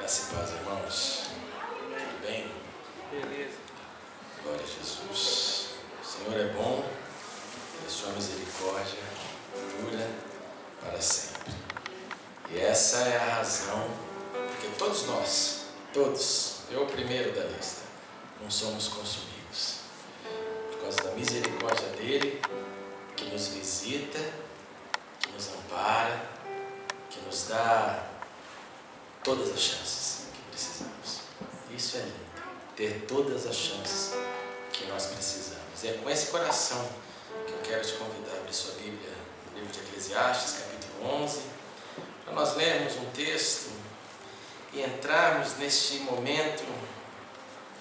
Graça e paz, irmãos. Tudo bem? Beleza. Glória a Jesus. O Senhor é bom e a sua misericórdia dura para sempre. E essa é a razão porque todos nós, eu o primeiro da lista, não somos consumidos. Por causa da misericórdia dele, que nos visita, que nos ampara, que nos dá todas as chances que precisamos. Isso é lindo, ter todas as chances que nós precisamos. E é com esse coração que eu quero te convidar a abrir sua Bíblia no livro de Eclesiastes, capítulo 11, para nós lermos um texto e entrarmos neste momento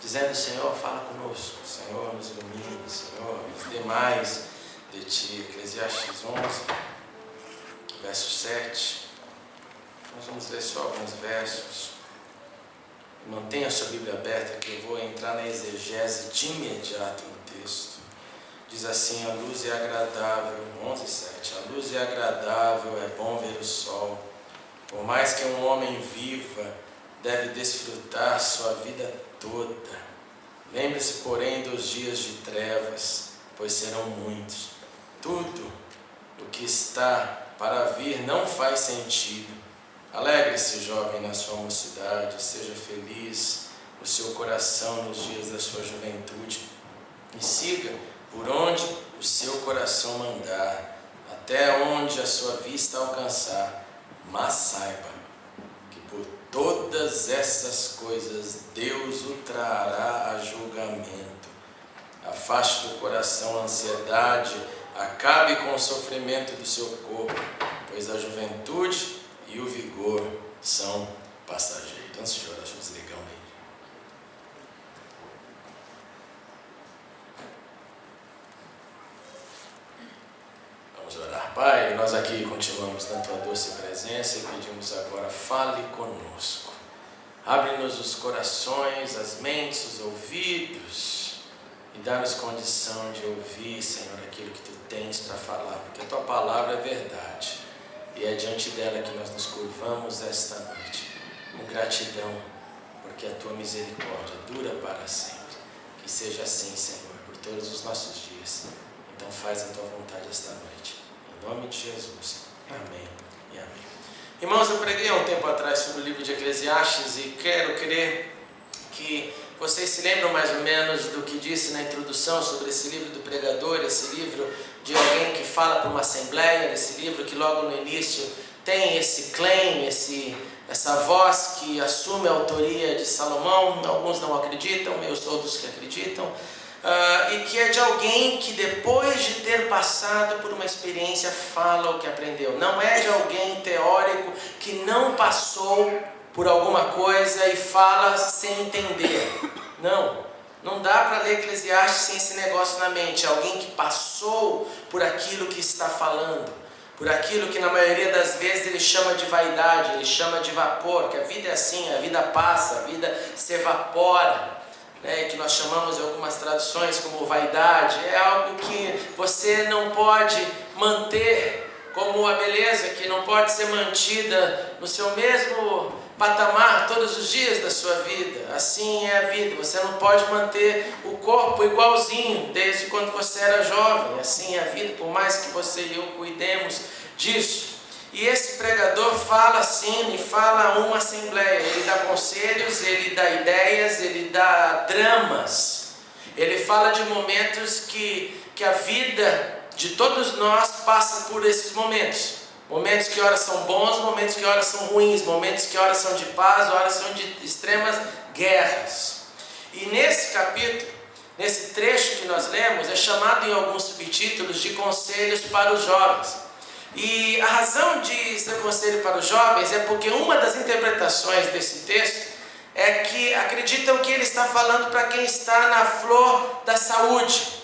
dizendo: Senhor, fala conosco, Senhor, nos ilumine, Senhor, nos dê mais de Ti. Eclesiastes 11, verso 7. Nós vamos ler só alguns versos. Mantenha a sua Bíblia aberta que eu vou entrar na exegese de imediato no texto. Diz assim: a luz é agradável, 11:7. A luz é agradável, é bom ver o sol. Por mais que um homem viva, deve desfrutar sua vida toda. Lembre-se, porém, dos dias de trevas, pois serão muitos. Tudo o que está para vir não faz sentido. Alegre-se, jovem, na sua mocidade, seja feliz o seu coração nos dias da sua juventude, e siga por onde o seu coração mandar, até onde a sua vista alcançar, mas saiba que por todas essas coisas Deus o trará a julgamento. Afaste do coração a ansiedade, acabe com o sofrimento do seu corpo, pois a juventude e o vigor são passageiros. Antes de orar, deixa eu desligar o meio. Vamos orar. Pai, nós aqui continuamos na Tua doce presença e pedimos agora: fale conosco. Abre-nos os corações, as mentes, os ouvidos e dá-nos condição de ouvir, Senhor, aquilo que Tu tens para falar, porque a Tua palavra é verdade. E é diante dela que nós nos curvamos esta noite, com gratidão, porque a Tua misericórdia dura para sempre. Que seja assim, Senhor, por todos os nossos dias. Então faz a Tua vontade esta noite. Em nome de Jesus. Amém e amém. Irmãos, eu preguei há um tempo atrás sobre o livro de Eclesiastes e quero crer que vocês se lembram mais ou menos do que disse na introdução sobre esse livro do pregador, esse livro de alguém que fala para uma assembleia, esse livro que logo no início tem esse claim, essa voz que assume a autoria de Salomão. Alguns não acreditam, eu sou dos que acreditam, e que é de alguém que depois de ter passado por uma experiência fala o que aprendeu. Não é de alguém teórico que não passou por alguma coisa e fala sem entender. Não dá para ler Eclesiastes sem esse negócio na mente. Alguém que passou por aquilo que está falando, por aquilo que na maioria das vezes ele chama de vaidade, ele chama de vapor, que a vida é assim, a vida passa, a vida se evapora, né? Que nós chamamos em algumas traduções como vaidade. É algo que você não pode manter, como a beleza que não pode ser mantida no seu mesmo patamar todos os dias da sua vida. Assim é a vida. Você não pode manter o corpo igualzinho desde quando você era jovem. Assim é a vida, por mais que você e eu cuidemos disso. E esse pregador fala assim, e fala a uma assembleia. Ele dá conselhos, ele dá ideias, ele dá dramas. Ele fala de momentos que a vida de todos nós passa por esses momentos. Momentos que horas são bons, momentos que horas são ruins, momentos que horas são de paz, horas são de extremas guerras. E nesse capítulo, nesse trecho que nós lemos, é chamado em alguns subtítulos de conselhos para os jovens. E a razão de ser conselho para os jovens é porque uma das interpretações desse texto é que acreditam que ele está falando para quem está na flor da saúde.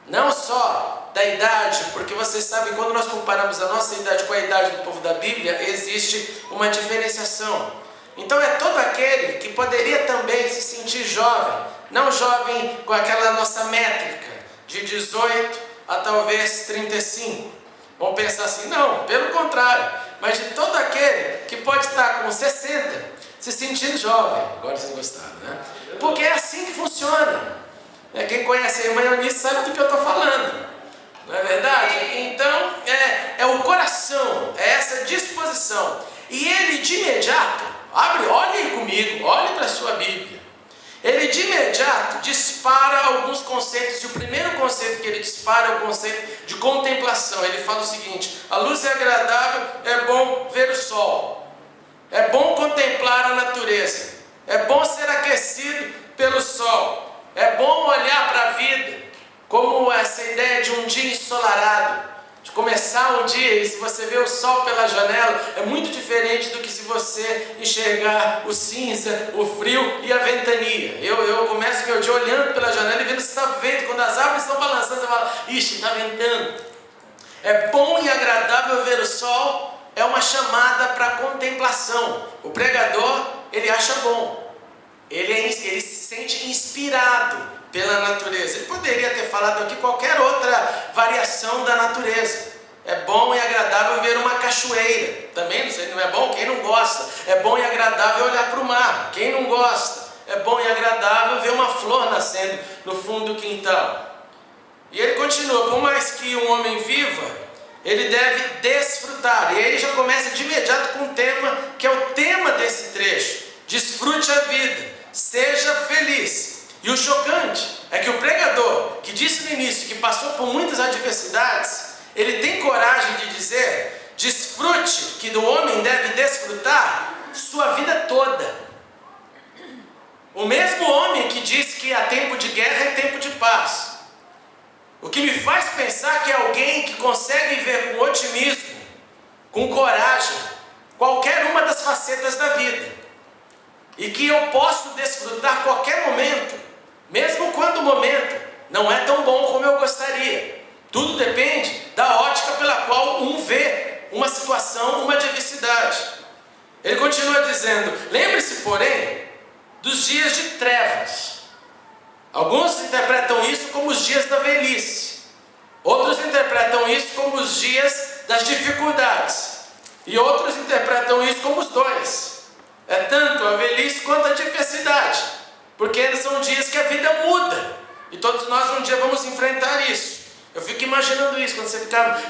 Não só da idade, porque vocês sabem, quando nós comparamos a nossa idade com a idade do povo da Bíblia, existe uma diferenciação. Então é todo aquele que poderia também se sentir jovem, não jovem com aquela nossa métrica de 18 a talvez 35. Vamos pensar assim, não, pelo contrário, mas de todo aquele que pode estar com 60, se sentindo jovem. Agora vocês gostaram, né? Porque é assim que funciona. Quem conhece a irmã Eunice sabe do que eu estou falando. Não é verdade? Então, é o coração, é essa disposição. E ele de imediato, olhe aí comigo, olhe para a sua Bíblia. Ele de imediato dispara alguns conceitos, e o primeiro conceito que ele dispara é o conceito de contemplação. Ele fala o seguinte: a luz é agradável, é bom ver o sol, é bom contemplar a natureza, é bom ser aquecido pelo sol, é bom olhar para a vida, como essa ideia de um dia ensolarado, de começar um dia e se você vê o sol pela janela, é muito diferente do que se você enxergar o cinza, o frio e a ventania. Eu começo meu dia olhando pela janela e vendo se está vento. Quando as árvores estão balançando, você fala: ixi, está ventando. É bom e agradável ver o sol, é uma chamada para contemplação. O pregador, ele acha bom, ele se sente inspirado pela natureza. Ele poderia ter falado aqui qualquer outra variação da natureza. É bom e agradável ver uma cachoeira. Também não é bom? Quem não gosta? É bom e agradável olhar para o mar. Quem não gosta? É bom e agradável ver uma flor nascendo no fundo do quintal. E ele continua: por mais que um homem viva, ele deve desfrutar. E aí ele já começa de imediato com um tema que é o tema desse trecho: desfrute a vida, seja feliz. E o chocante é que o pregador, que disse no início que passou por muitas adversidades, ele tem coragem de dizer: desfrute, que do homem deve desfrutar sua vida toda. O mesmo homem que diz que há tempo de guerra e tempo de paz. O que me faz pensar que é alguém que consegue ver com otimismo, com coragem, qualquer uma das facetas da vida. E que eu posso desfrutar qualquer momento, mesmo quando o momento não é tão bom como eu gostaria. Tudo depende da ótica pela qual um vê uma situação, uma adversidade. Ele continua dizendo: lembre-se, porém, dos dias de trevas. Alguns interpretam isso como os dias da velhice. Outros interpretam isso como os dias das dificuldades. E outros interpretam isso como os dois. É tanto a velhice quanto a adversidade. Porque são dias que a vida muda. E todos nós um dia vamos enfrentar isso. Eu fico imaginando isso, quando você fica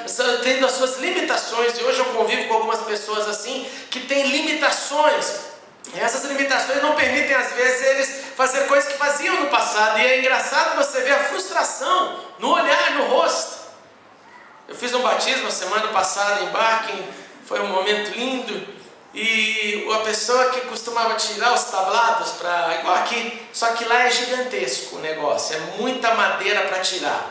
tendo as suas limitações. E hoje eu convivo com algumas pessoas assim, que têm limitações. E essas limitações não permitem às vezes eles fazer coisas que faziam no passado. E é engraçado você ver a frustração no olhar, no rosto. Eu fiz um batismo a semana passada em Barking. Foi um momento lindo. E a pessoa que costumava tirar os tablados, igual aqui, só que lá é gigantesco o negócio, é muita madeira para tirar.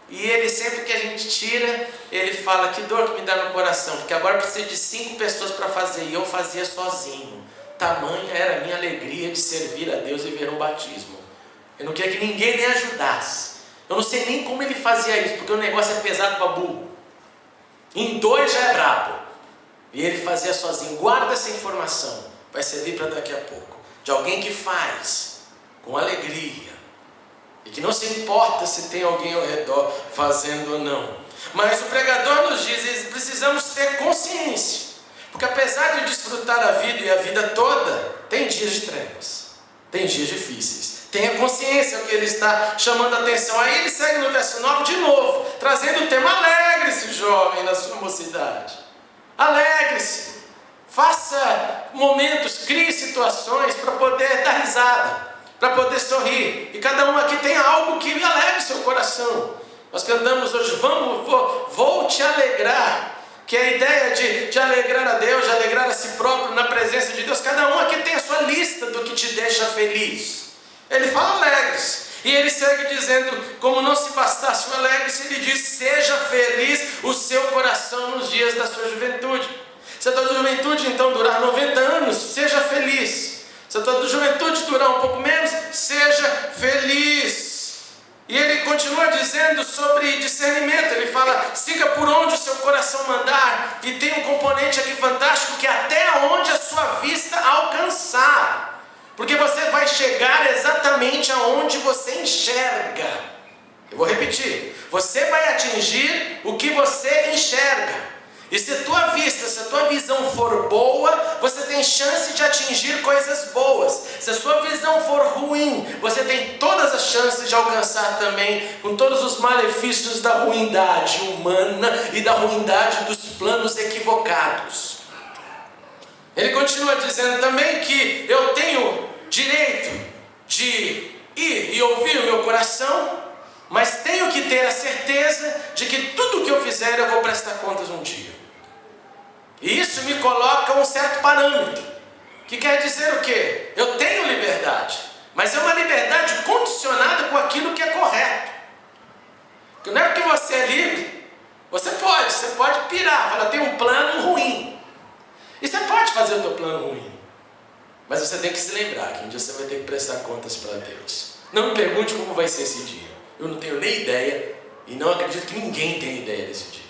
E ele, sempre que a gente tira, ele fala: que dor que me dá no coração, porque agora precisa de 5 pessoas para fazer, e eu fazia sozinho. Tamanha era a minha alegria de servir a Deus e ver um batismo. Eu não queria que ninguém me ajudasse. Eu não sei nem como ele fazia isso, porque o negócio é pesado para burro. Em 2 já é brabo. E ele fazia sozinho. Guarda essa informação, vai servir para daqui a pouco. De alguém que faz com alegria e que não se importa se tem alguém ao redor fazendo ou não. Mas o pregador nos diz: precisamos ter consciência, porque apesar de desfrutar a vida e a vida toda, tem dias de trevas, tem dias difíceis. Tenha consciência do que ele está chamando a atenção. Aí ele segue no verso 9 de novo, trazendo o tema: alegre-se, jovem, na sua mocidade. Alegre-se, faça momentos, crie situações para poder dar risada, para poder sorrir. E cada um aqui tem algo que alegre o seu coração. Nós cantamos hoje: vou te alegrar, que é a ideia de alegrar a Deus, de alegrar a si próprio na presença de Deus. Cada um aqui tem a sua lista do que te deixa feliz. Ele fala: alegre-se. E ele segue dizendo, como não se bastasse o alegre-se, ele diz: seja feliz o seu coração nos dias da sua juventude. Se a tua juventude então durar 90 anos, seja feliz. Se a tua juventude durar um pouco menos, seja feliz. E ele continua dizendo sobre discernimento. Ele fala: siga por onde o seu coração mandar. E tem um componente aqui fantástico, que é até onde a sua vista alcançar. Porque você vai chegar exatamente aonde você enxerga. Eu vou repetir: você vai atingir o que você enxerga. E se a tua vista, se a tua visão for boa, você tem tem chance de atingir coisas boas. Se a sua visão for ruim, você tem todas as chances de alcançar também com todos os malefícios da ruindade humana e da ruindade dos planos equivocados. Ele continua dizendo também que eu tenho direito de ir e ouvir o meu coração, mas tenho que ter a certeza de que tudo que eu fizer eu vou prestar contas um dia. E isso me coloca um certo parâmetro, que quer dizer o quê? Eu tenho liberdade, mas é uma liberdade condicionada com aquilo que é correto. Porque não é porque você é livre, você pode pirar, falar, tem um plano ruim. E você pode fazer o teu plano ruim, mas você tem que se lembrar que um dia você vai ter que prestar contas para Deus. Não me pergunte como vai ser esse dia. Eu não tenho nem ideia e não acredito que ninguém tenha ideia desse dia.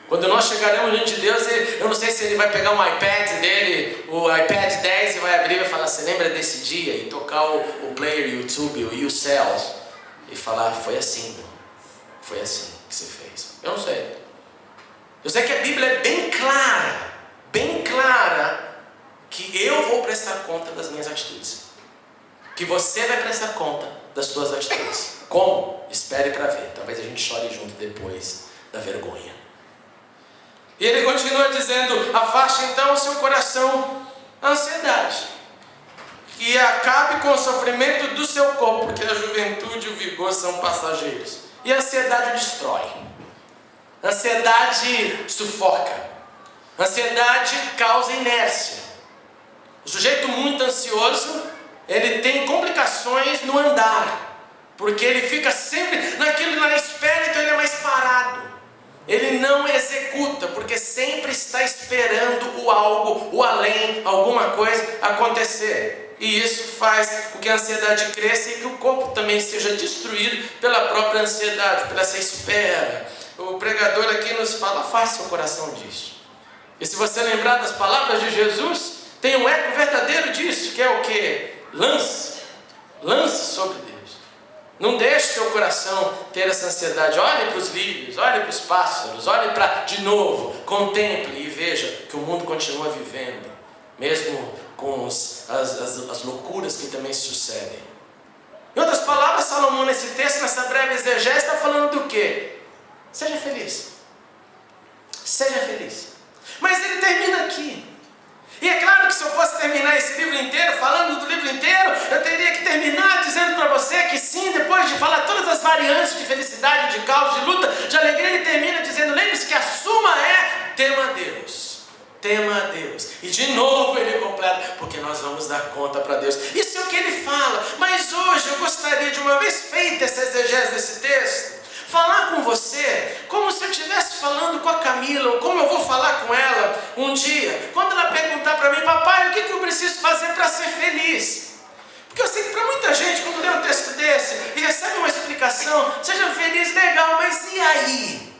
Quando nós chegaremos diante de Deus, eu não sei se ele vai pegar um iPad dele, o iPad 10, e vai abrir e vai falar, você lembra desse dia? E tocar o player YouTube, o YouCells, e falar, foi assim que você fez. Eu não sei. Eu sei que a Bíblia é bem clara, que eu vou prestar conta das minhas atitudes. Que você vai prestar conta das suas atitudes. Como? Espere para ver. Talvez a gente chore junto depois da vergonha. E ele continua dizendo, afaste então o seu coração a ansiedade. E acabe com o sofrimento do seu corpo, porque a juventude e o vigor são passageiros. E a ansiedade destrói. A ansiedade sufoca. A ansiedade causa inércia. O sujeito muito ansioso, ele tem complicações no andar, porque ele fica sempre naquilo na espera, então ele é mais parado. Ele não executa, porque sempre está esperando o algo, o além, alguma coisa acontecer. E isso faz com que a ansiedade cresça e que o corpo também seja destruído pela própria ansiedade, pela essa espera. O pregador aqui nos fala, afaste seu coração disso. E se você lembrar das palavras de Jesus, tem um eco verdadeiro disso, que é o quê? Lance sobre Deus. Não deixe seu coração ter essa ansiedade. Olhe para os lírios, olhe para os pássaros, olhe para, de novo, contemple e veja que o mundo continua vivendo, mesmo com as loucuras que também sucedem. Em outras palavras, Salomão nesse texto, nessa breve exegese, está falando do quê? Seja feliz. Seja feliz. Mas ele termina aqui. E é claro que se eu fosse terminar esse livro inteiro, falando do livro inteiro, eu teria que terminar dizendo para você que sim, depois de falar todas as variantes de felicidade, de caos, de luta, de alegria, ele termina dizendo, lembre-se que a suma é, tema a Deus. Tema a Deus. E de novo ele completa, porque nós vamos dar conta para Deus. Isso é o que ele fala. Mas hoje eu gostaria de, uma vez feita essa exegese desse texto, falar com você como se eu estivesse falando com a Camila, ou como eu vou falar com ela um dia, quando ela perguntar para mim, papai, o que eu preciso fazer para ser feliz? Porque eu sei que para muita gente, quando lê um texto desse e recebe uma explicação, seja feliz, legal, mas e aí?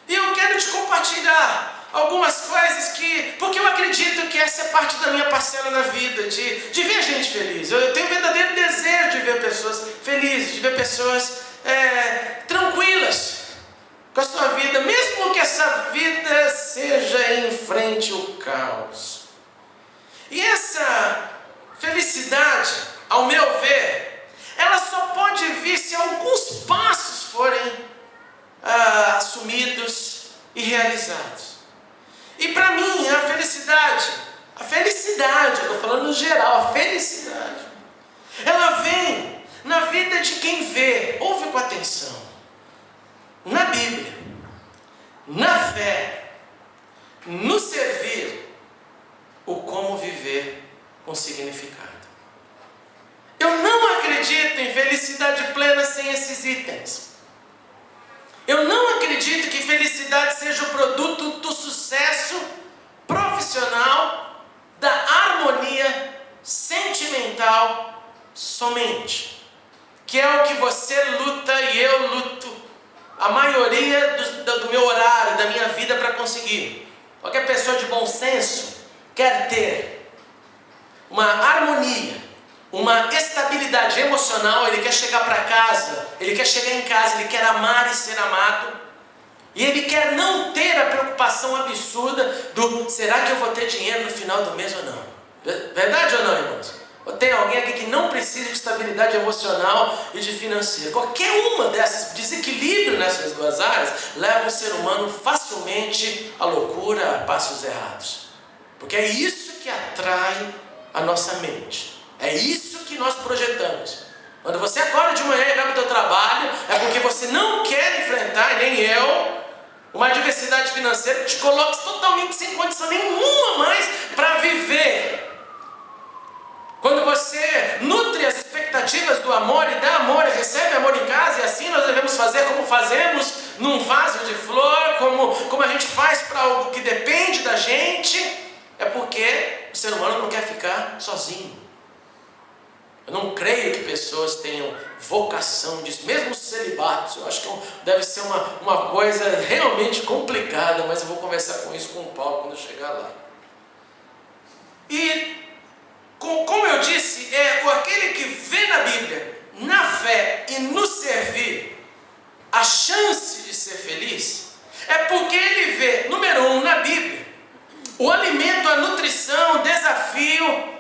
E eu quero te compartilhar algumas coisas porque eu acredito que essa é parte da minha parcela na vida, de ver gente feliz. Eu tenho um verdadeiro desejo de ver pessoas felizes, de ver pessoas tranquilas com a sua vida, mesmo que essa vida seja em frente ao caos. E essa felicidade, ao meu ver, ela só pode vir se alguns passos forem assumidos e realizados. E para mim, a felicidade, eu estou falando no geral, a felicidade, ela vem na vida de quem vê, ouve com atenção, na Bíblia, na fé, no servir, o como viver com significado. Eu não acredito em felicidade plena sem esses itens. Eu não acredito que felicidade seja o produto do sucesso profissional, da harmonia sentimental somente. Que é o que você luta e eu luto a maioria do meu horário, da minha vida para conseguir. Qualquer pessoa de bom senso quer ter uma harmonia, uma estabilidade emocional. Ele quer chegar para casa, ele quer chegar em casa, ele quer amar e ser amado, E ele quer não ter a preocupação absurda do será que eu vou ter dinheiro no final do mês ou não? Verdade ou não, irmãos? Ou tem alguém aqui que não precisa de estabilidade emocional e de financeira? Qualquer uma dessas, desequilíbrio nessas duas áreas, leva o ser humano facilmente à loucura, a passos errados. Porque é isso que atrai a nossa mente. É isso que nós projetamos. Quando você acorda de manhã e vai para o teu trabalho, é porque você não quer enfrentar, nem eu, uma adversidade financeira que te coloca totalmente sem condição nenhuma mais para viver. Quando você nutre as expectativas do amor e dá amor e recebe amor em casa, e assim nós devemos fazer como fazemos num vaso de flor, como a gente faz para algo que depende da gente, é porque o ser humano não quer ficar sozinho. Eu não creio que pessoas tenham vocação disso, mesmo os celibatos. Eu acho que deve ser uma coisa realmente complicada, mas eu vou conversar com isso com o Paulo quando eu chegar lá. E, como eu disse, aquele que vê na Bíblia, na fé e no servir, a chance de ser feliz, é porque ele vê, número 1, na Bíblia, o alimento, a nutrição, o desafio.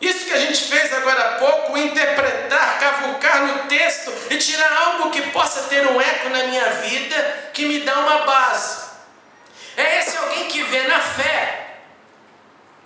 Isso que a gente fez agora há pouco, interpretar, cavucar no texto e tirar algo que possa ter um eco na minha vida, que me dá uma base. É esse alguém que vê na fé.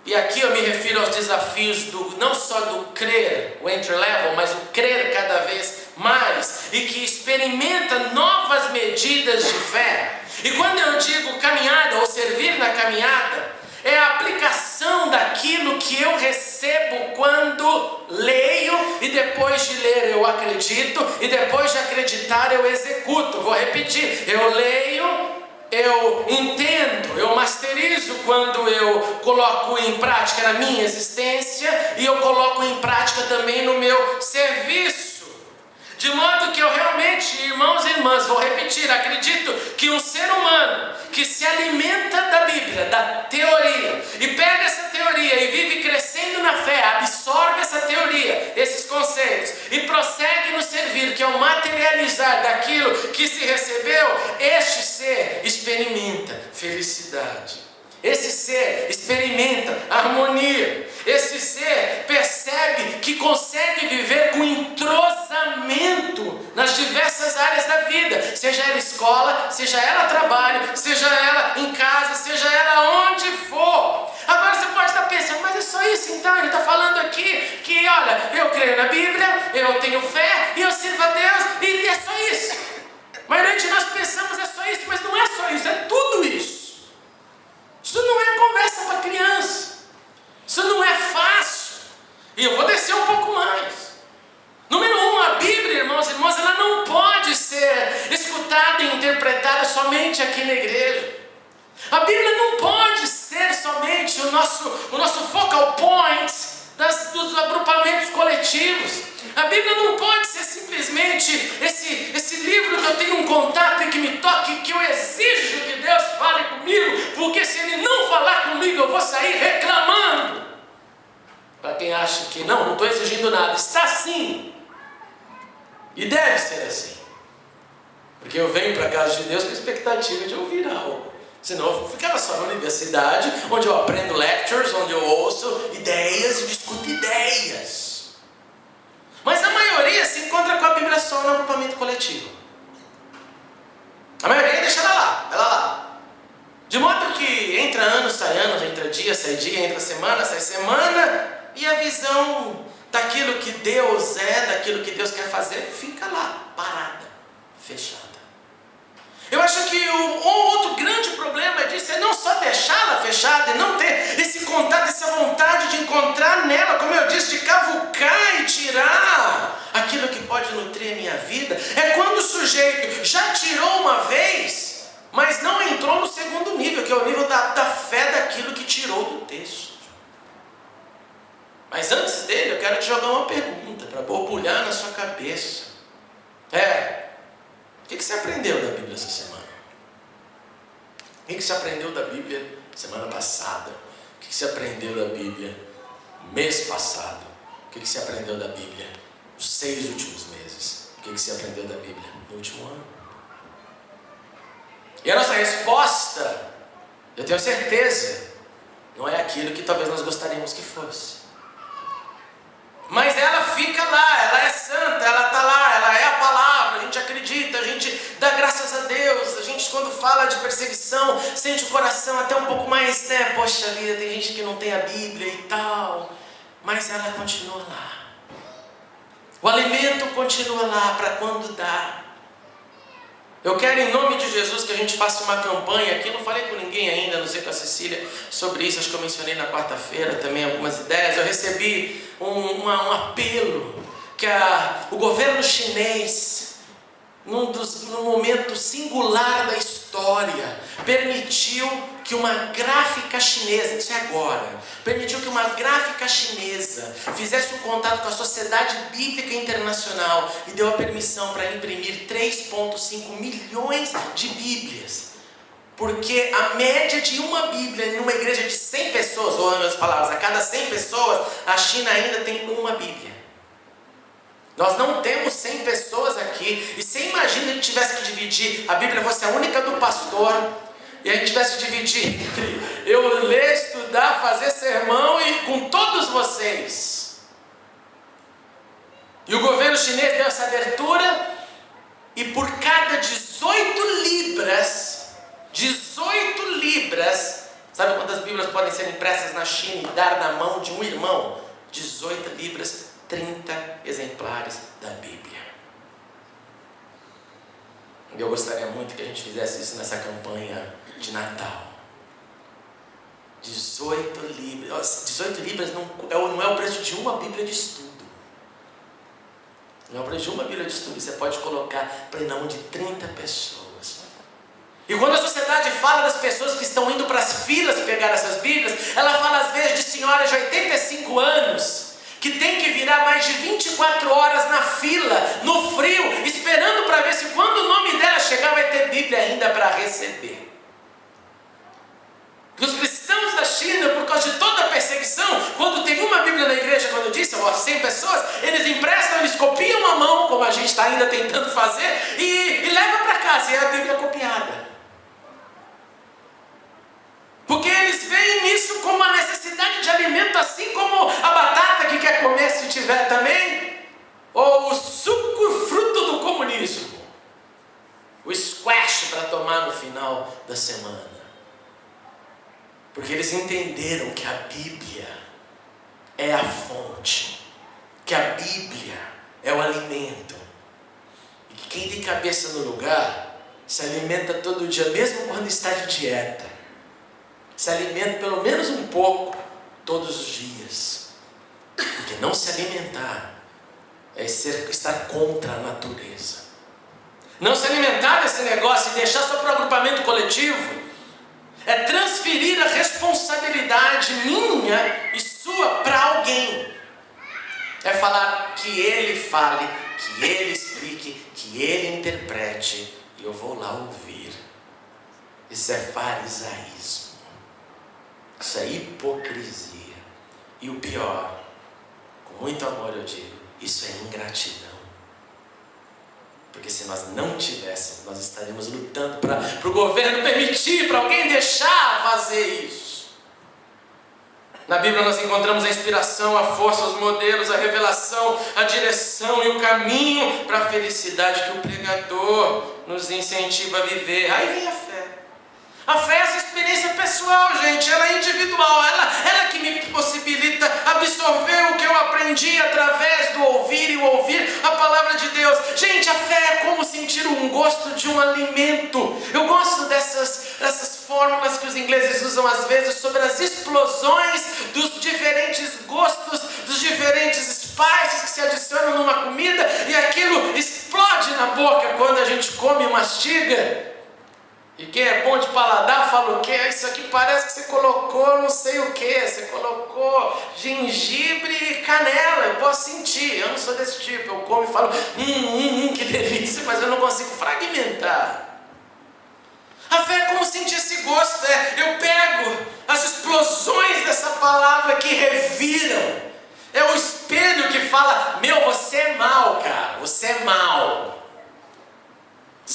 E aqui eu me refiro aos desafios não só do crer, o entry level, mas o crer cada vez mais e que experimenta novas medidas de fé. E quando eu digo caminhada ou servir na caminhada, é a aplicação daquilo que eu recebo quando leio e depois de ler eu acredito e depois de acreditar eu executo. Vou repetir, eu leio, eu entendo, eu masterizo quando eu coloco em prática na minha existência e eu coloco em prática também no meu serviço. De modo que eu realmente, irmãos e irmãs, vou repetir, acredito que um ser humano que se alimenta da Bíblia, da teoria, e pega essa teoria e vive crescendo na fé, absorve essa teoria, esses conceitos, e prossegue no servir, que é o materializar daquilo que se recebeu, este ser experimenta felicidade. Esse ser experimenta harmonia. Esse ser percebe que consegue viver com entrosamento nas diversas áreas da vida. Seja ela escola, seja ela trabalho, seja ela em casa, seja ela onde for. Agora você pode estar pensando, mas é só isso então? Ele está falando aqui que, olha, eu creio na Bíblia, eu tenho fé e eu sirvo a Deus e é só isso. Mas normalmente nós pensamos é só isso, mas não é só isso, é tudo isso. Isso não é conversa para criança. Isso não é fácil. E eu vou descer um pouco mais. Número 1, a Bíblia, irmãos e irmãs, ela não pode ser escutada e interpretada somente aqui na igreja. A Bíblia não pode ser somente o nosso focal point dos agrupamentos coletivos. A Bíblia não pode ser simplesmente esse livro que eu tenho um contato e que me toque, que eu exijo que Deus fale comigo, porque se Ele não falar comigo eu vou sair reclamando. Para quem acha que não estou exigindo nada, está sim. E deve ser assim. Porque eu venho para a casa de Deus com a expectativa de ouvir algo. Senão eu ficava só na universidade, onde eu aprendo lectures, onde eu ouço ideias e discuto ideias. Mas a maioria se encontra com a Bíblia só no agrupamento coletivo. A maioria deixa ela lá. De modo que entra ano, sai ano, entra dia, sai dia, entra semana, sai semana, e a visão daquilo que Deus é, daquilo que Deus quer fazer, fica lá, parada, fechada. Eu acho que o outro grande problema disso é não só deixá-la fechada e não ter esse contato, essa vontade de encontrar nela, como eu disse, de cavucar e tirar aquilo que pode nutrir a minha vida. É quando o sujeito já tirou uma vez, mas não entrou no segundo nível, que é o nível da fé daquilo que tirou do texto. Mas antes dele, eu quero te jogar uma pergunta para borbulhar na sua cabeça. O que você aprendeu da Bíblia essa semana? O que você aprendeu da Bíblia semana passada? O que você aprendeu da Bíblia mês passado? O que você aprendeu da Bíblia nos 6 últimos meses? O que você aprendeu da Bíblia no último ano? E a nossa resposta, eu tenho certeza, não é aquilo que talvez nós gostaríamos que fosse. Mas ela fica lá, ela é santa, ela está lá, ela é a palavra, a gente acredita, a gente dá graças a Deus, a gente quando fala de perseguição, sente o coração até um pouco mais, poxa vida, tem gente que não tem a Bíblia e tal, mas ela continua lá. O alimento continua lá para quando dá. Eu quero em nome de Jesus que a gente faça uma campanha aqui, não falei com ninguém ainda, não sei com a Cecília sobre isso, acho que eu mencionei na quarta-feira também algumas ideias. Eu recebi um apelo que o governo chinês, num momento singular da história, permitiu que uma gráfica chinesa, isso é agora, permitiu que uma gráfica chinesa fizesse um contato com a Sociedade Bíblica Internacional e deu a permissão para imprimir 3,5 milhões de Bíblias. Porque a média de uma Bíblia numa igreja de 100 pessoas, ou em outras palavras, a cada 100 pessoas, a China ainda tem uma Bíblia. Nós não temos 100 pessoas aqui, e você imagina que a gente tivesse que dividir, a Bíblia fosse a única do pastor, e a gente tivesse que dividir entre eu ler, estudar, fazer sermão e com todos vocês. E o governo chinês deu essa abertura, e por cada 18 libras, sabe quantas Bíblias podem ser impressas na China e dar na mão de um irmão? 18 libras, 30 exemplares da Bíblia. Eu gostaria muito que a gente fizesse isso nessa campanha de Natal. 18 libras. 18 libras não é o preço de uma Bíblia de estudo. Não é o preço de uma Bíblia de estudo. Você pode colocar para na mão de 30 pessoas. E quando a sociedade fala das pessoas que estão indo para as filas pegar essas Bíblias, ela fala às vezes de senhoras de 85 anos que tem que virar mais de 24 horas na fila, no frio, esperando para ver se quando o nome dela chegar vai ter Bíblia ainda para receber. Os cristãos da China, por causa de toda a perseguição, quando tem uma Bíblia na igreja, quando eu disse, 100 pessoas, eles emprestam, eles copiam a mão, como a gente está ainda tentando fazer, e levam para casa, e é a Bíblia copiada. Porque eles veem nisso como uma necessidade de alimento, assim como a batata que quer comer se tiver também, ou o suco fruto do comunismo, o squash para tomar no final da semana. Porque eles entenderam que a Bíblia é a fonte, que a Bíblia é o alimento, e que quem tem cabeça no lugar se alimenta todo dia, mesmo quando está de dieta. Se alimenta pelo menos um pouco todos os dias. Porque não se alimentar é estar contra a natureza. Não se alimentar desse negócio e deixar só para o agrupamento coletivo é transferir a responsabilidade minha e sua para alguém. É falar que ele fale, que ele explique, que ele interprete, e eu vou lá ouvir. Isso é farisaísmo. Isso é hipocrisia. E o pior, com muito amor eu digo, isso é ingratidão. Porque se nós não tivéssemos, nós estaríamos lutando para o governo permitir, para alguém deixar fazer isso. Na Bíblia nós encontramos a inspiração, a força, os modelos, a revelação, a direção e o caminho para a felicidade que o pregador nos incentiva a viver. Aí vem a fé. A fé é essa experiência pessoal, gente, ela é individual, ela que me possibilita absorver o que eu aprendi através do ouvir e o ouvir a palavra de Deus. Gente, a fé é como sentir um gosto de um alimento. Eu gosto dessas fórmulas que os ingleses usam às vezes sobre as explosões dos diferentes gostos, dos diferentes spices que se adicionam numa comida e aquilo explode na boca quando a gente come e mastiga. E quem é bom de paladar fala o quê? Isso aqui parece que você colocou não sei o que. Você colocou gengibre e canela. Eu posso sentir, eu não sou desse tipo. Eu como e falo, que delícia, mas eu não consigo fragmentar. A fé é como sentir esse gosto. Eu pego as explosões dessa palavra que reviram. É o espelho que fala, você é mau, cara. Você é mau.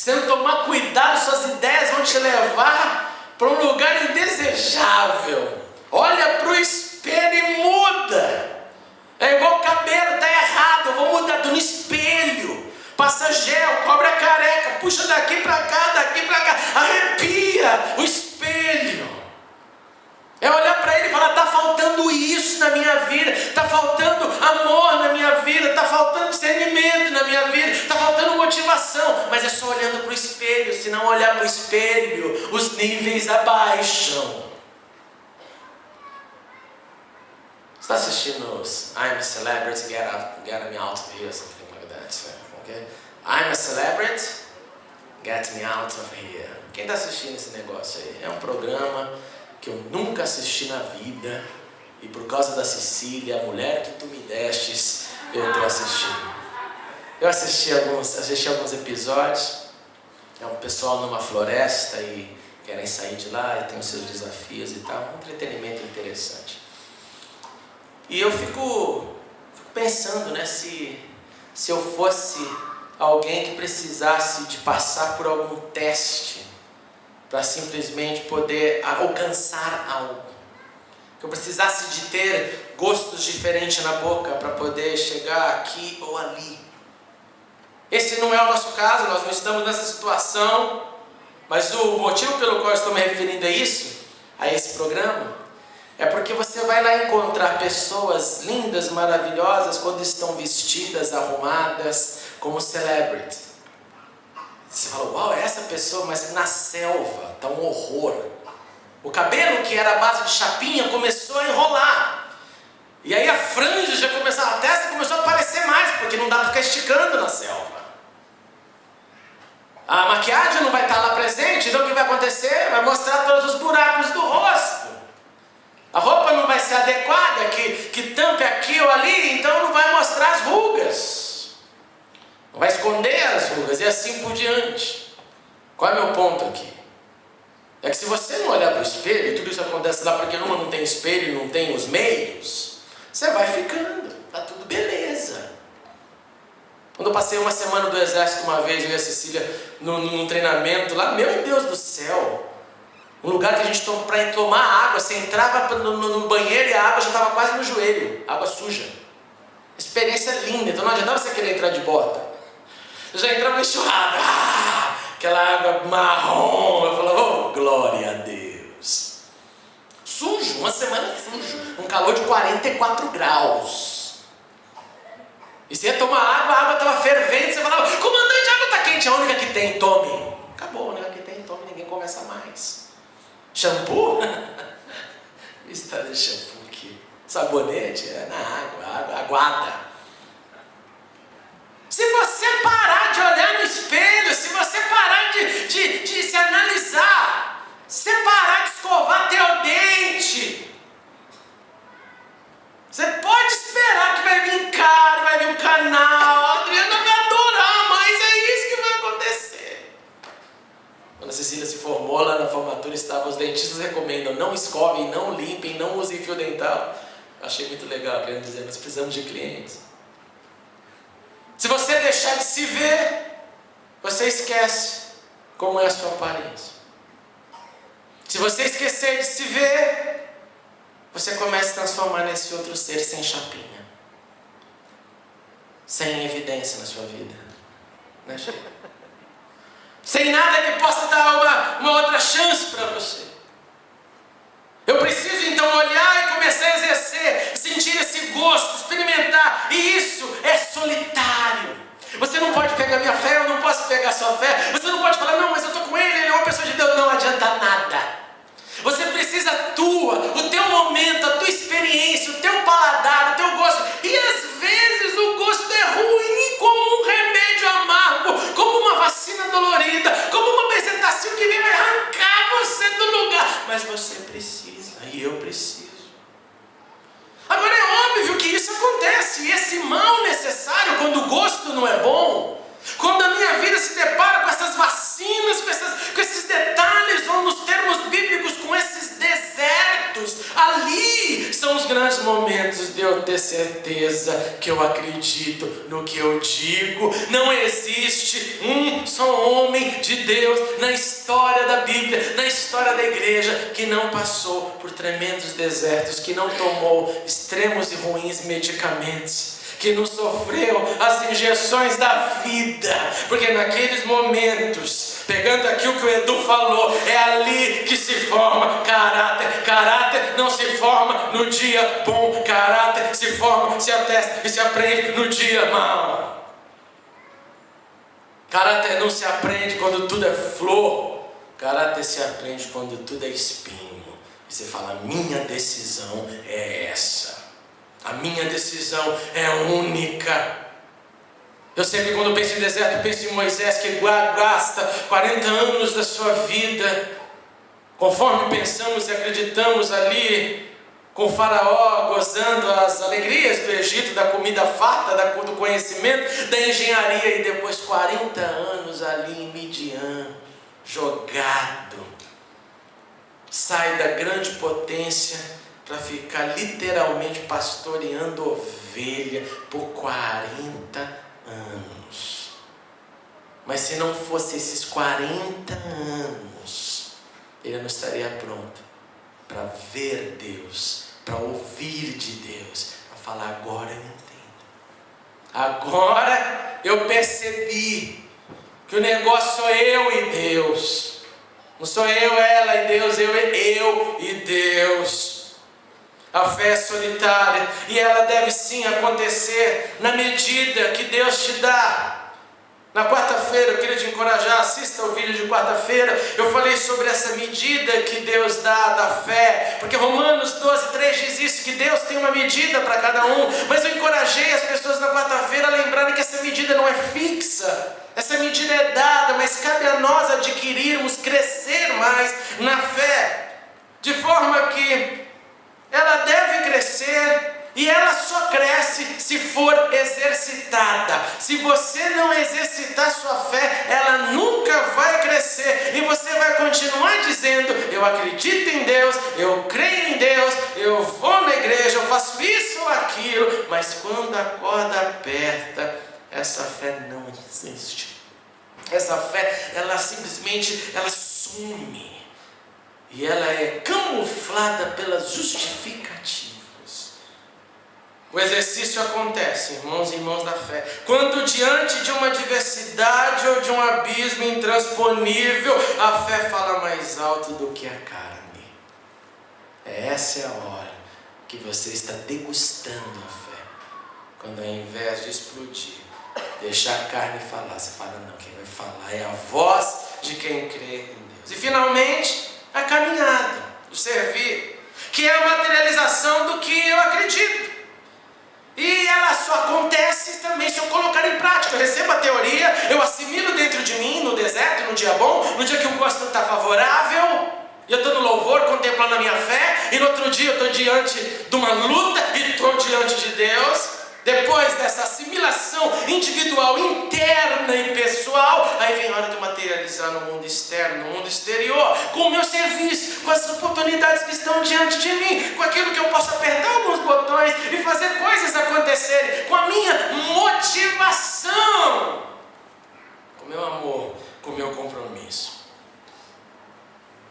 Se não tomar cuidado, suas ideias vão te levar para um lugar indesejável. Olha para o espelho e muda. É igual o cabelo, está errado, eu vou mudar. Estou no espelho. Passa gel, cobra careca, puxa daqui para cá, arrepia o espelho. É olhar para ele e falar: está faltando isso na minha vida, está faltando amor na minha vida, está faltando discernimento na minha vida, está faltando motivação. Mas é só olhando para o espelho. Se não olhar para o espelho, os níveis abaixam. Você está assistindo os I'm a Celebrity, Get Me Out of Here, something like that. Okay? I'm a Celebrity, Get Me Out of Here. Quem está assistindo esse negócio aí? É um programa que eu nunca assisti na vida, e por causa da Cecília, a mulher que tu me destes, eu estou assistindo. Eu assisti alguns episódios. É um pessoal numa floresta e querem sair de lá e tem os seus desafios e tal. Um entretenimento interessante. E eu fico pensando, né, se eu fosse alguém que precisasse de passar por algum teste para simplesmente poder alcançar algo, que eu precisasse de ter gostos diferentes na boca para poder chegar aqui ou ali. Esse não é o nosso caso, nós não estamos nessa situação, mas o motivo pelo qual eu estou me referindo a isso, a esse programa, é porque você vai lá encontrar pessoas lindas, maravilhosas, quando estão vestidas, arrumadas, como celebrity. Você fala: uau, é essa pessoa, mas na selva está um horror. O cabelo, que era a base de chapinha, começou a enrolar. E aí a franja já começou, a testa começou a aparecer mais, porque não dá para ficar esticando na selva. A maquiagem não vai estar lá presente, então o que vai acontecer? Vai mostrar todos os buracos do rosto. A roupa não vai ser adequada, que tampe aqui ou ali, então não vai mostrar as rugas. Não vai esconder as rugas e assim por diante. Qual é o meu ponto aqui? É que se você não olhar para o espelho, tudo isso acontece lá porque não tem espelho, não tem os meios, você vai ficando, tá tudo beleza. Quando eu passei uma semana do exército uma vez, eu e a Cecília, num treinamento lá, meu Deus do céu, um lugar que a gente para ir tomar água, você entrava no banheiro e a água já estava quase no joelho, água suja. Experiência linda, então não adiantava você querer entrar de bota. Eu já entrava enxurrada, aquela água marrom, eu falava: oh, glória a Deus. Sujo, uma semana sujo, um calor de 44 graus. E você ia tomar água, a água estava fervendo, você falava: comandante, a água está quente, a única que tem, tome. Acabou, a única que tem, tome, ninguém conversa mais. Shampoo? Está de shampoo aqui. Sabonete? É na água aguada. Se você parar de olhar no espelho, se você parar de se analisar, se você parar de escovar teu dente, você pode esperar que vai vir cara, vai vir um canal, a Adriana vai adorar, mas é isso que vai acontecer. Quando a Cecília se formou lá na formatura, os dentistas recomendam: não escovem, não limpem, não usem fio dental. Achei muito legal, querendo dizer, nós precisamos de clientes. Se você deixar de se ver, você esquece como é a sua aparência. Se você esquecer de se ver, você começa a se transformar nesse outro ser sem chapinha, sem evidência na sua vida, né, Chico? Sem nada que possa dar uma outra chance para você. Eu preciso então olhar e começar a exercer, sentir esse gosto, experimentar. E isso é solitário. Você não pode pegar minha fé, eu não posso pegar sua fé. Você não pode falar: não, mas eu estou com ele é uma pessoa de Deus. Não adianta nada. Você precisa o teu momento, a tua experiência, o teu paladar, o teu gosto. E às vezes o gosto é ruim, como um remédio amargo, como uma vacina dolorida, como uma bezetacil que vem vai arrancar você do lugar. Mas você precisa, e eu preciso. Agora é óbvio que isso acontece, e esse mal necessário, quando o gosto não é bom, quando a minha vida se depara com essas vacinas, com esses detalhes, ou nos termos bíblicos, com esses desertos, ali são os grandes grandes momentos de eu ter certeza que eu acredito no que eu digo. Não existe um só homem de Deus na história da Bíblia, na história da igreja, que não passou por tremendos desertos, que não tomou extremos e ruins medicamentos, que não sofreu as injeções da vida, porque naqueles momentos, pegando aqui o que o Edu falou, é ali que se forma caráter. Caráter não se forma no dia bom, caráter se forma, se atesta e se aprende no dia mau. Caráter não se aprende quando tudo é flor, caráter se aprende quando tudo é espinho. E você fala, minha decisão é essa. A minha decisão é única. Eu sempre, quando penso em deserto, penso em Moisés, que gasta 40 anos da sua vida, conforme pensamos e acreditamos ali, com o faraó, gozando as alegrias do Egito, da comida farta, do conhecimento, da engenharia, e depois 40 anos ali em Midian, jogado. Sai da grande potência para ficar literalmente pastoreando ovelha por 40 anos. Mas se não fosse esses 40 anos, ele não estaria pronto para ver Deus, para ouvir de Deus, para falar, agora eu entendo. Agora eu percebi que o negócio sou eu e Deus. Não sou eu, ela e Deus, eu e Deus. A fé é solitária e ela deve sim acontecer na medida que Deus te dá. Na quarta-feira eu queria te encorajar, assista o vídeo de quarta-feira, eu falei sobre essa medida que Deus dá da fé, porque Romanos 12:3 diz isso, que Deus tem uma medida para cada um, mas eu encorajei as pessoas na quarta-feira a lembrarem que essa medida não é fixa, essa medida é dada, mas cabe a nós adquirirmos, crescer mais na fé, de forma que ela deve crescer e ela só cresce se for exercitada. Se você não exercitar sua fé, ela nunca vai crescer e você vai continuar dizendo, eu acredito em Deus, eu creio em Deus, eu vou na igreja, eu faço isso ou aquilo, mas quando a corda aperta, essa fé não existe. Essa fé, ela simplesmente, ela some. E ela é camuflada pelas justificativas. O exercício acontece, irmãos e irmãs da fé, quando diante de uma adversidade ou de um abismo intransponível, a fé fala mais alto do que a carne. Essa é a hora que você está degustando a fé. Quando ao invés de explodir, deixar a carne falar, você fala, não, quem vai falar é a voz de quem crê em Deus. E finalmente, a caminhada, o servir, que é a materialização do que eu acredito. E ela só acontece também se eu colocar em prática. Eu recebo a teoria, eu assimilo dentro de mim, no deserto, no dia bom, no dia que o gosto está favorável, e eu estou no louvor, contemplando a minha fé, e no outro dia eu estou diante de uma luta, e estou diante de Deus. Depois dessa assimilação individual, interna e pessoal, aí vem a hora de materializar no mundo externo, no mundo exterior, com o meu serviço, com as oportunidades que estão diante de mim, com aquilo que eu posso apertar alguns botões e fazer coisas acontecerem, com a minha motivação, com o meu amor, com o meu compromisso.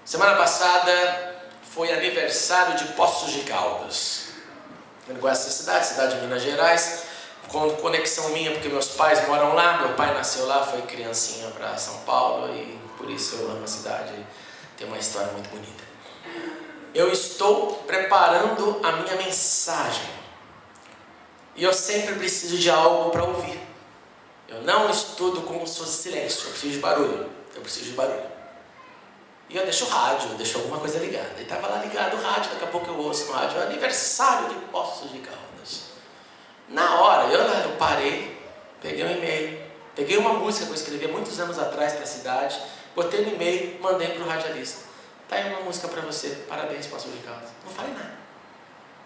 Semana passada foi aniversário de Poços de Caldas. Eu não conheço essa cidade de Minas Gerais, com conexão minha, porque meus pais moram lá, meu pai nasceu lá, foi criancinha para São Paulo, e por isso eu amo a cidade, tem uma história muito bonita. Eu estou preparando a minha mensagem, e eu sempre preciso de algo para ouvir. Eu não estudo com silêncio, eu preciso de barulho, E eu deixo o rádio, eu deixo alguma coisa ligada. E estava lá ligado o rádio, daqui a pouco eu ouço no rádio, aniversário de Poços de Caldas. Na hora, eu parei, peguei um e-mail, peguei uma música que eu escrevi há muitos anos atrás para a cidade, botei no e-mail, mandei para o radialista. Tá aí uma música para você, parabéns, Poços de Caldas. Não falei nada.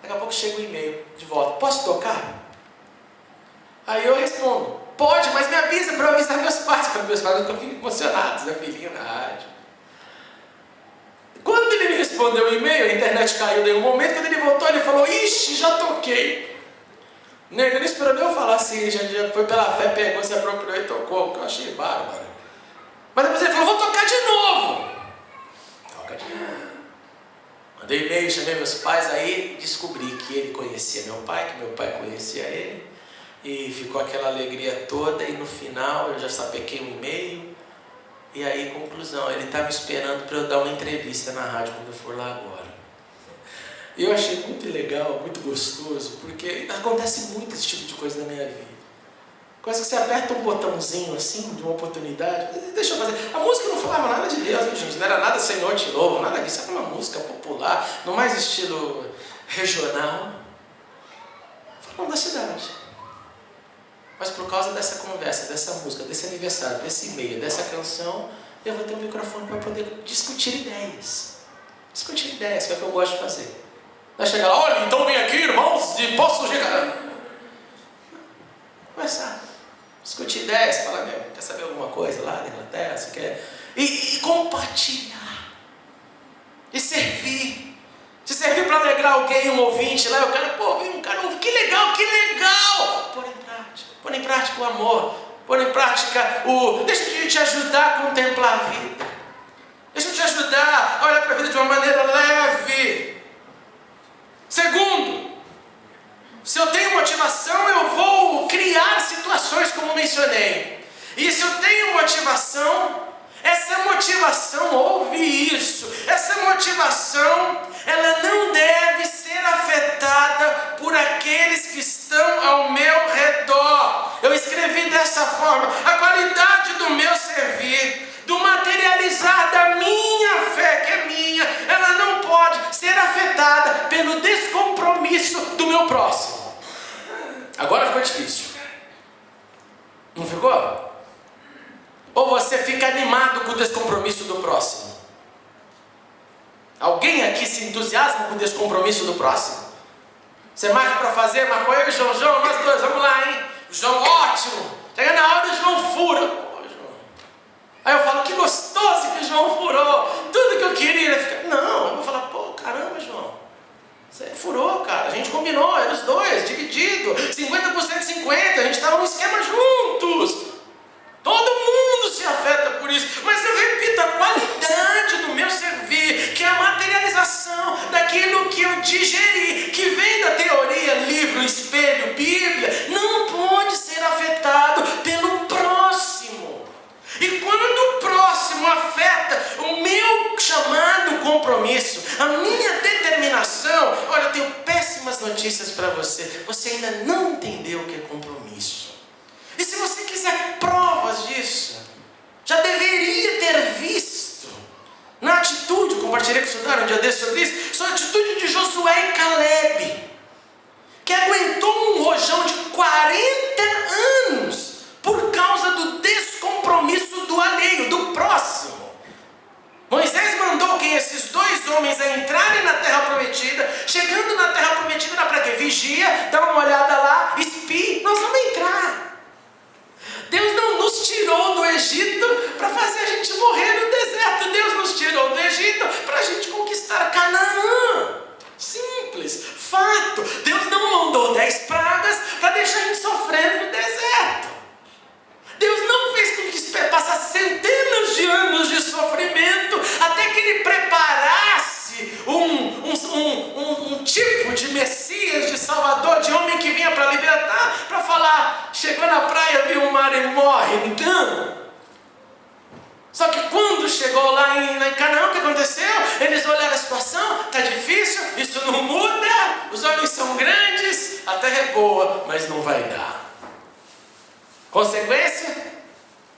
Daqui a pouco chega o e-mail de volta, posso tocar? Aí eu respondo, pode, mas me avisa para eu avisar meus pais, porque meus pais ficam emocionados, a filhinha na rádio. Quando ele me responde, respondeu o e-mail, a internet caiu em um momento, quando ele voltou, ele falou, ixi, já toquei. Ele não esperou nem eu falar assim, já foi pela fé, pegou, se apropriou e tocou, que eu achei bárbaro. Mas depois ele falou, vou tocar de novo. Toca de novo. Mandei e-mail, chamei meus pais, aí descobri que ele conhecia meu pai, que meu pai conhecia ele. E ficou aquela alegria toda, e no final eu já sapequei um e-mail. E aí, conclusão, ele está me esperando para eu dar uma entrevista na rádio quando eu for lá agora. E eu achei muito legal, muito gostoso, porque acontece muito esse tipo de coisa na minha vida. Coisa que você aperta um botãozinho assim, de uma oportunidade, deixa eu fazer. A música não falava nada de Deus, hein, gente? Não era nada Senhor te louvo, nada disso. Era uma música popular, no mais estilo regional. Falando da cidade. Mas por causa dessa conversa, dessa música, desse aniversário, desse e-mail, dessa canção, eu vou ter um microfone para poder discutir ideias. Discutir ideias, que é o que eu gosto de fazer. Vai chegar lá, olha, então vem aqui, irmãos, de Poços de Caldas. Começar. Discutir ideias, falar, quer saber alguma coisa lá da Inglaterra, você quer? E compartilhar. E servir. Se servir para alegrar alguém, um ouvinte lá, o cara, um cara ouve, que legal, que legal. Pôr em prática o amor. Pôr em prática deixa eu te ajudar a contemplar a vida. Deixa eu te ajudar a olhar para a vida de uma maneira leve. Segundo, se eu tenho motivação, eu vou criar situações como mencionei. E se eu tenho motivação, essa motivação, ouve isso, essa motivação, ela não deve ser afetada por aqueles que estão ao meu redor. Eu escrevi dessa forma, a qualidade do meu servir, do materializar da minha fé, que é minha, ela não pode ser afetada pelo descompromisso do meu próximo. Agora ficou difícil. Não ficou? Ou você fica animado com o descompromisso do próximo? Alguém aqui se entusiasma com o descompromisso do próximo? Você marca para fazer, marcou eu e o João, nós dois, vamos lá, hein? O João, ótimo! Chega na hora, o João fura. Aí eu falo, que gostoso que o João furou. Tudo que eu queria. Ele fica, não, eu vou falar, caramba, João. Você furou, cara. A gente combinou, era os dois, dividido. 50% 50%. A gente estava no esquema juntos. Todo mundo se afeta por isso. Mas eu repito, a qualidade do meu servir, que é a materialização daquilo que eu digeri, que vem da teoria, livro, espelho, Bíblia, não pode ser afetado pelo próximo. E quando o próximo afeta o meu chamado compromisso, a minha determinação, olha, eu tenho péssimas notícias para você. Você ainda não entendeu o que é compromisso. E se você quiser provas disso, já deveria ter visto na atitude, compartilhei com o senhor um dia desse sobre isso, sobre a atitude de Josué e Caleb, que aguentou um rojão de 40 anos por causa do descompromisso do alheio, do próximo. Moisés mandou que esses dois homens a entrarem na terra prometida. Chegando na terra prometida, dá para quê? Vigia, dá uma olhada lá, espie, nós vamos entrar. Deus não nos tirou do Egito para fazer a gente morrer no deserto. Deus nos tirou do Egito para a gente conquistar Canaã. Simples, fato. Deus não mandou 10 pragas para deixar a gente sofrendo no deserto. Deus não fez com que passasse centenas de anos de sofrimento até que Ele preparasse um tipo de Messias, de Salvador, de homem que vinha para libertar, para falar, chegou na praia, viu o mar e morre, então. Só que quando chegou lá em Canaã, o que aconteceu? Eles olharam a situação, está difícil, isso não muda, os homens são grandes, a terra é boa, mas não vai dar. Consequência?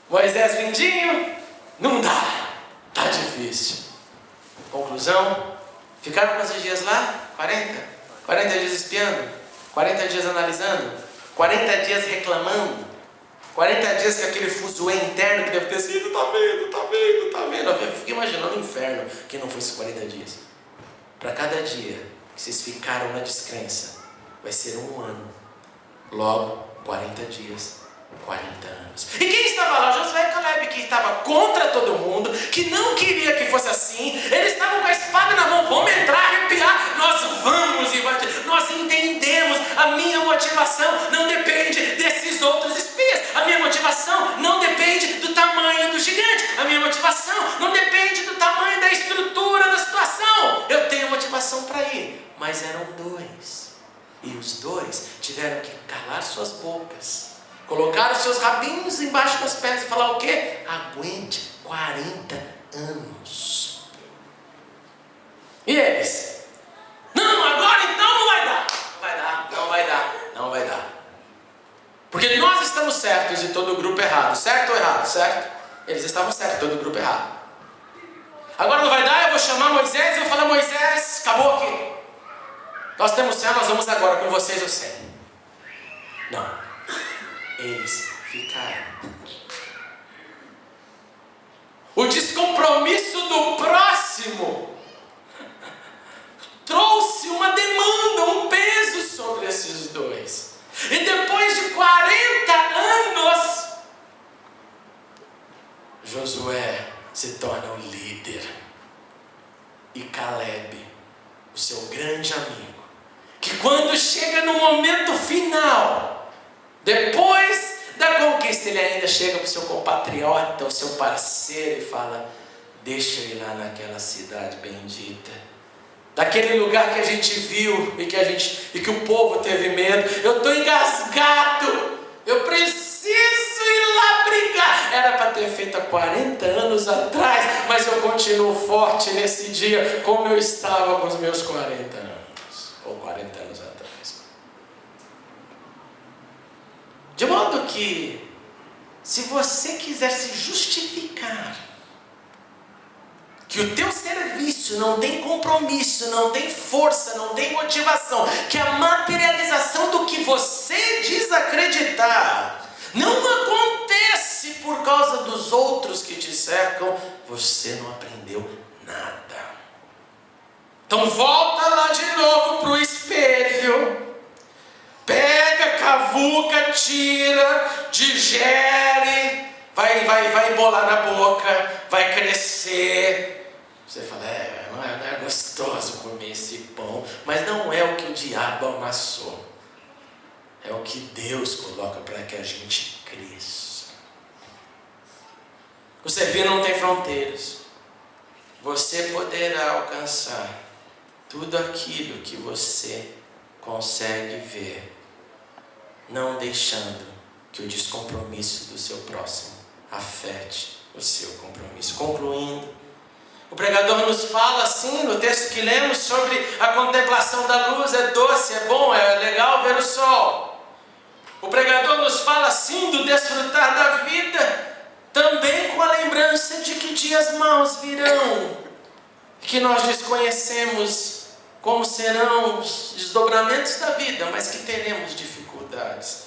Moisés lindinho? Não dá, está difícil. Conclusão? Ficaram quantos dias lá? 40? 40 dias espiando? 40 dias analisando? 40 dias reclamando? 40 dias com aquele fuzuê interno que deve ter sido, tá vendo. Eu fico imaginando o inferno que não fosse 40 dias. Para cada dia que vocês ficaram na descrença, vai ser 1 ano. Logo, 40 dias 40 anos. E quem estava lá? Josué e Caleb, que estava contra todo mundo, que não queria que fosse assim. Eles estavam com a espada na mão. Vamos entrar, arrepiar. Nós vamos invadir. Nós entendemos. A minha motivação não depende desses outros espias. A minha motivação não depende do tamanho do gigante. A minha motivação não depende do tamanho da estrutura da situação. Eu tenho motivação para ir. Mas eram dois. E os dois tiveram que calar suas bocas. Colocaram seus rabinhos embaixo das pernas e falar o quê? Aguente 40 anos. E eles? Não, agora então não vai dar. Não vai dar. Porque nós estamos certos e todo o grupo errado. Certo ou errado? Certo? Eles estavam certos, todo o grupo errado. Agora não vai dar, eu vou chamar Moisés e vou falar: Moisés, acabou aqui. Nós temos fé, nós vamos agora, com vocês eu sei. Não. Eles ficaram. O descompromisso do próximo trouxe uma demanda, um peso sobre esses dois. E depois de 40 anos, Josué se torna o líder. E Caleb, o seu grande amigo, que quando chega no momento final, depois da conquista, ele ainda chega para o seu compatriota, o seu parceiro, e fala: deixa eu ir lá naquela cidade bendita, daquele lugar que a gente viu e que o povo teve medo. Eu estou engasgado, eu preciso ir lá brigar. Era para ter feito há 40 anos atrás, mas eu continuo forte nesse dia, como eu estava com os meus 40 anos, ou 40 anos atrás. De modo que, se você quiser se justificar que o teu serviço não tem compromisso, não tem força, não tem motivação, que a materialização do que você diz acreditar não acontece por causa dos outros que te cercam, você não aprendeu nada. Então volta lá de novo para o espelho, pega, cavuca, tira, digere, vai embolar na boca, vai crescer. Você fala: não é gostoso comer esse pão, mas não é o que o diabo amassou, é o que Deus coloca para que a gente cresça. O servir não tem fronteiras. Você poderá alcançar tudo aquilo que você consegue ver, não deixando que o descompromisso do seu próximo afete o seu compromisso. Concluindo, o pregador nos fala assim no texto que lemos sobre a contemplação da luz. É doce, é bom, é legal ver o sol. O pregador nos fala assim do desfrutar da vida, também com a lembrança de que dias maus virão, que nós desconhecemos como serão os desdobramentos da vida, mas que teremos dificuldades.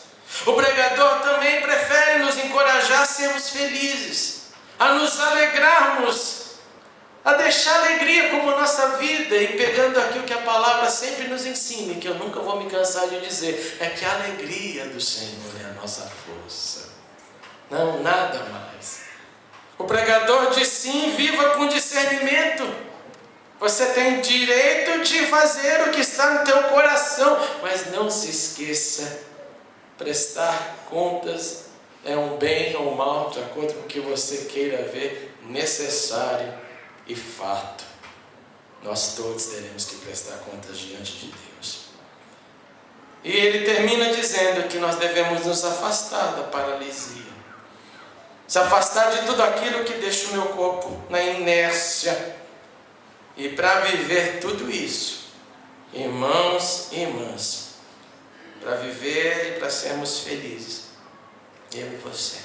O pregador também prefere nos encorajar a sermos felizes, a nos alegrarmos, a deixar alegria como nossa vida. E pegando aqui o que a palavra sempre nos ensina, que eu nunca vou me cansar de dizer, é que a alegria do Senhor é a nossa força, não nada mais. O pregador diz sim: viva com discernimento. Você tem direito de fazer o que está no teu coração, mas não se esqueça, prestar contas é um bem ou mal, de acordo com o que você queira ver, necessário e fato. Nós todos teremos que prestar contas diante de Deus. E ele termina dizendo que nós devemos nos afastar da paralisia, se afastar de tudo aquilo que deixa o meu corpo na inércia. E para viver tudo isso, irmãos e irmãs, para viver e para sermos felizes, eu e você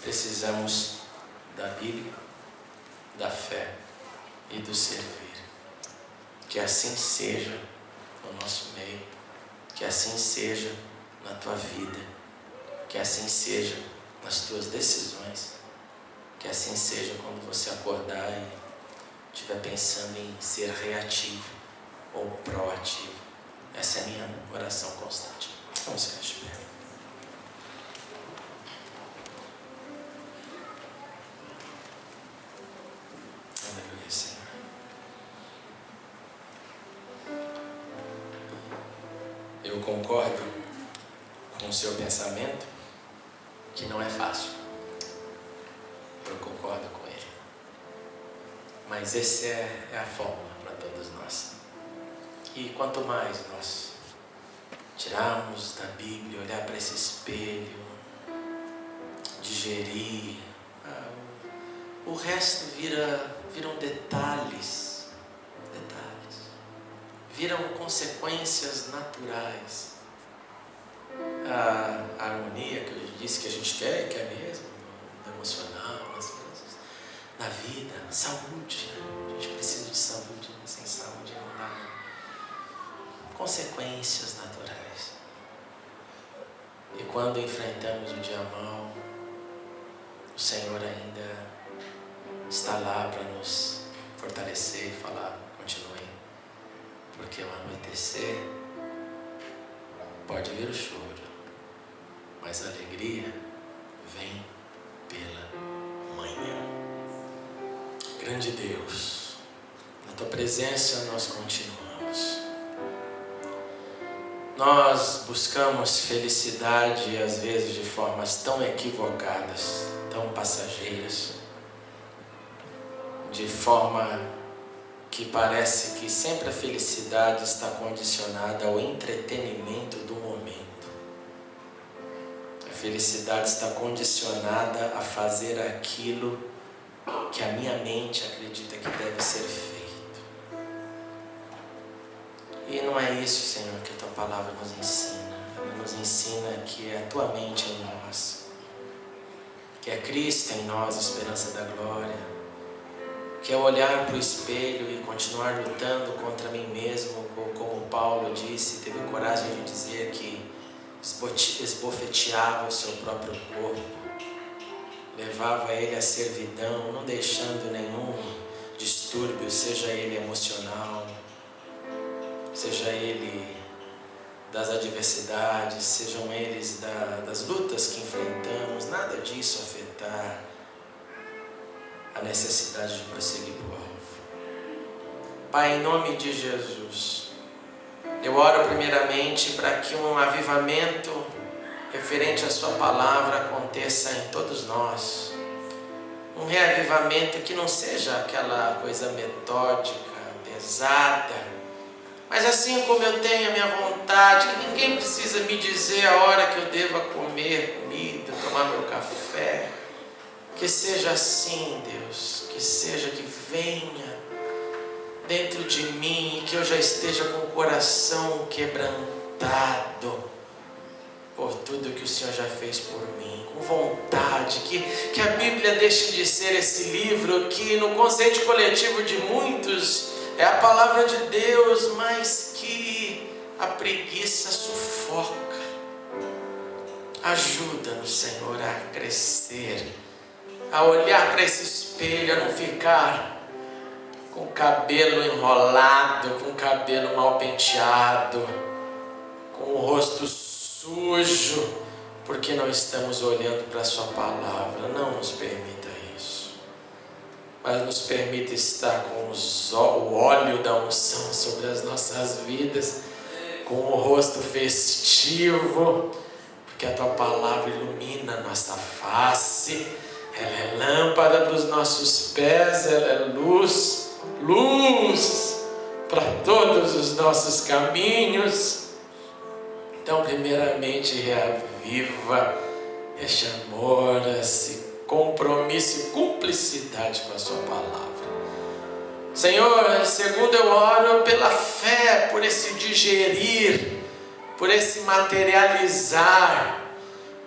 precisamos da Bíblia, da fé e do servir. Que assim seja no nosso meio, que assim seja na tua vida, que assim seja nas tuas decisões, que assim seja quando você acordar e estiver pensando em ser reativo ou proativo. Essa é a minha oração constante. Vamos ficar de pé. concordo com o seu pensamento, que não é fácil. Eu concordo com ele. Mas essa é a fórmula para todos nós. E quanto mais nós tirarmos da Bíblia, olhar para esse espelho, digerir, o resto viram detalhes, viram consequências naturais. A harmonia que eu disse que a gente quer, que é mesmo, no emocional, nas coisas, na vida, saúde, a gente precisa de saúde, sem saúde não dá. Consequências naturais. E quando enfrentamos o dia mau, o Senhor ainda está lá para nos fortalecer e falar: continue, porque ao anoitecer pode vir o choro, mas a alegria vem pela manhã. Grande Deus, na Tua presença nós continuamos. Nós buscamos felicidade às vezes de formas tão equivocadas, tão passageiras, de forma que parece que sempre a felicidade está condicionada ao entretenimento do momento. A felicidade está condicionada a fazer aquilo que a minha mente acredita que deve ser feito. E não é isso, Senhor, que a Tua palavra nos ensina. Ela nos ensina que é a Tua mente em nós, que é Cristo em nós, a esperança da glória, que é olhar para o espelho e continuar lutando contra mim mesmo, como Paulo disse, teve coragem de dizer que esbofeteava o seu próprio corpo, levava ele à servidão, não deixando nenhum distúrbio, seja ele emocional, seja ele das adversidades, sejam eles das lutas que enfrentamos, nada disso afetar a necessidade de prosseguir para o alvo. Pai, em nome de Jesus, eu oro primeiramente para que um avivamento referente à Sua palavra aconteça em todos nós. Um reavivamento que não seja aquela coisa metódica, pesada, mas assim como eu tenho a minha vontade, que ninguém precisa me dizer a hora que eu deva comer comida, tomar meu café. Que seja assim, Deus, que venha dentro de mim, que eu já esteja com o coração quebrantado por tudo que o Senhor já fez por mim, com vontade, que a Bíblia deixe de ser esse livro que no conceito coletivo de muitos é a palavra de Deus, mas que a preguiça sufoca. Ajuda-nos, Senhor, a crescer, a olhar para esse espelho, a não ficar com o cabelo enrolado, com o cabelo mal penteado, com o rosto sujo, porque não estamos olhando para a Sua palavra. Não nos permita isso, mas nos permita estar com o óleo da unção sobre as nossas vidas, com o rosto festivo, porque a Tua palavra ilumina a nossa face. Ela é lâmpada dos nossos pés, ela é luz para todos os nossos caminhos. Então, primeiramente, reaviva este amor, esse compromisso e cumplicidade com a Sua palavra. Senhor, segundo, eu oro pela fé, por esse digerir, por esse materializar,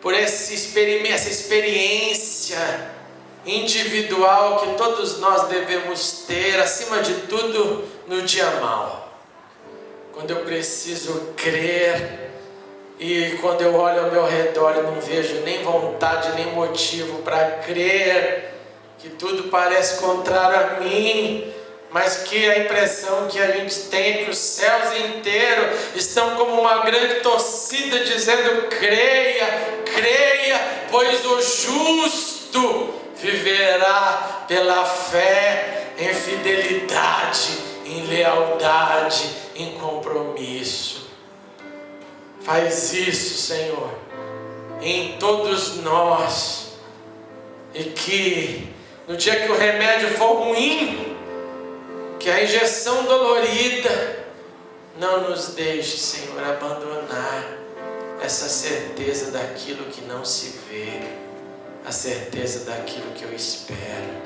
por essa experiência individual que todos nós devemos ter, acima de tudo no dia mau, quando eu preciso crer, e quando eu olho ao meu redor eu não vejo nem vontade nem motivo para crer, que tudo parece contrário a mim, mas que a impressão que a gente tem é que os céus inteiros estão como uma grande torcida dizendo: creia, creia, pois o justo viverá pela fé, em fidelidade, em lealdade, em compromisso. Faz isso, Senhor, em todos nós. E que no dia que o remédio for ruim, que a injeção dolorida não nos deixe, Senhor, abandonar essa certeza daquilo que não se vê, a certeza daquilo que eu espero.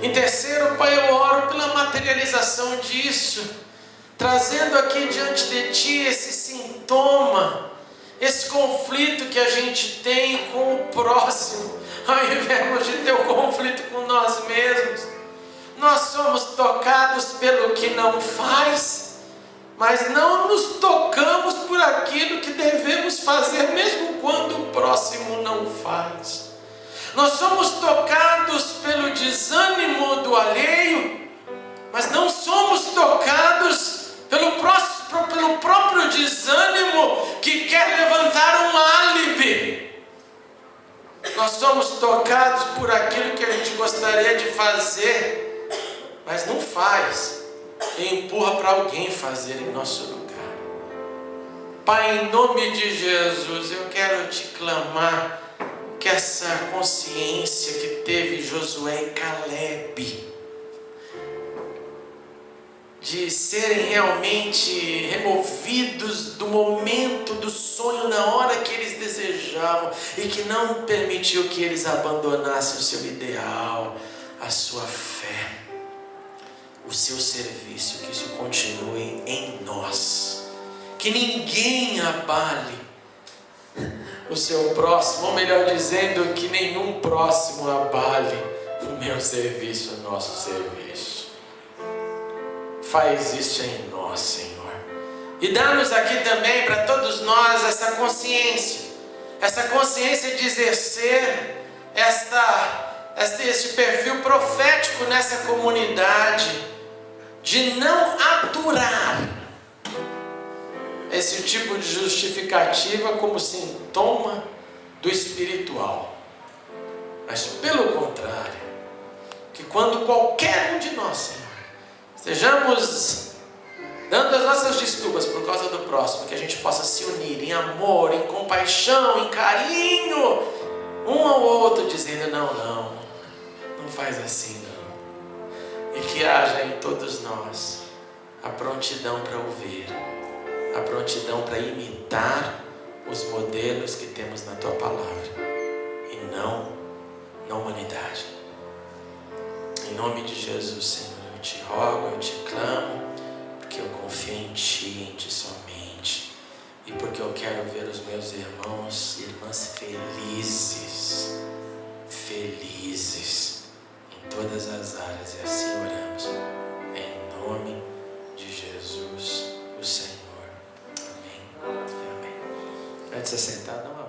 Em terceiro, Pai, eu oro pela materialização disso, trazendo aqui diante de Ti esse sintoma, esse conflito que a gente tem com o próximo, ao invés de ter o conflito com nós mesmos. Nós somos tocados pelo que não faz, mas não nos tocamos por aquilo que devemos fazer, mesmo quando o próximo não faz. Nós somos tocados pelo desânimo do alheio, mas não somos tocados pelo próprio desânimo que quer levantar um álibi. Nós somos tocados por aquilo que a gente gostaria de fazer, mas não faz, e empurra para alguém fazer em nosso lugar. Pai, em nome de Jesus, eu quero te clamar que essa consciência que teve Josué e Caleb, de serem realmente removidos do momento do sonho na hora que eles desejavam, e que não permitiu que eles abandonassem o seu ideal, a sua fé, o seu serviço, que isso continue em nós, que ninguém abale o seu próximo, ou melhor dizendo, que nenhum próximo abale o meu serviço, o nosso serviço. Faz isso em nós, Senhor. E dá-nos aqui também, para todos nós, essa consciência de exercer este perfil profético nessa comunidade, de não aturar esse tipo de justificativa como sintoma do espiritual. Mas pelo contrário, que quando qualquer um de nós, Senhor, estejamos dando as nossas desculpas por causa do próximo, que a gente possa se unir em amor, em compaixão, em carinho, um ao outro, dizendo não faz assim não. E que haja em todos nós a prontidão para ouvir, a prontidão para imitar os modelos que temos na Tua Palavra, e não na humanidade. Em nome de Jesus, Senhor, eu te rogo, eu te clamo, porque eu confio em Ti, em Ti somente, e porque eu quero ver os meus irmãos e irmãs felizes em todas as áreas, e assim oramos, em nome de Jesus, o Senhor. Amém. Amém. Antes de sentar, dá uma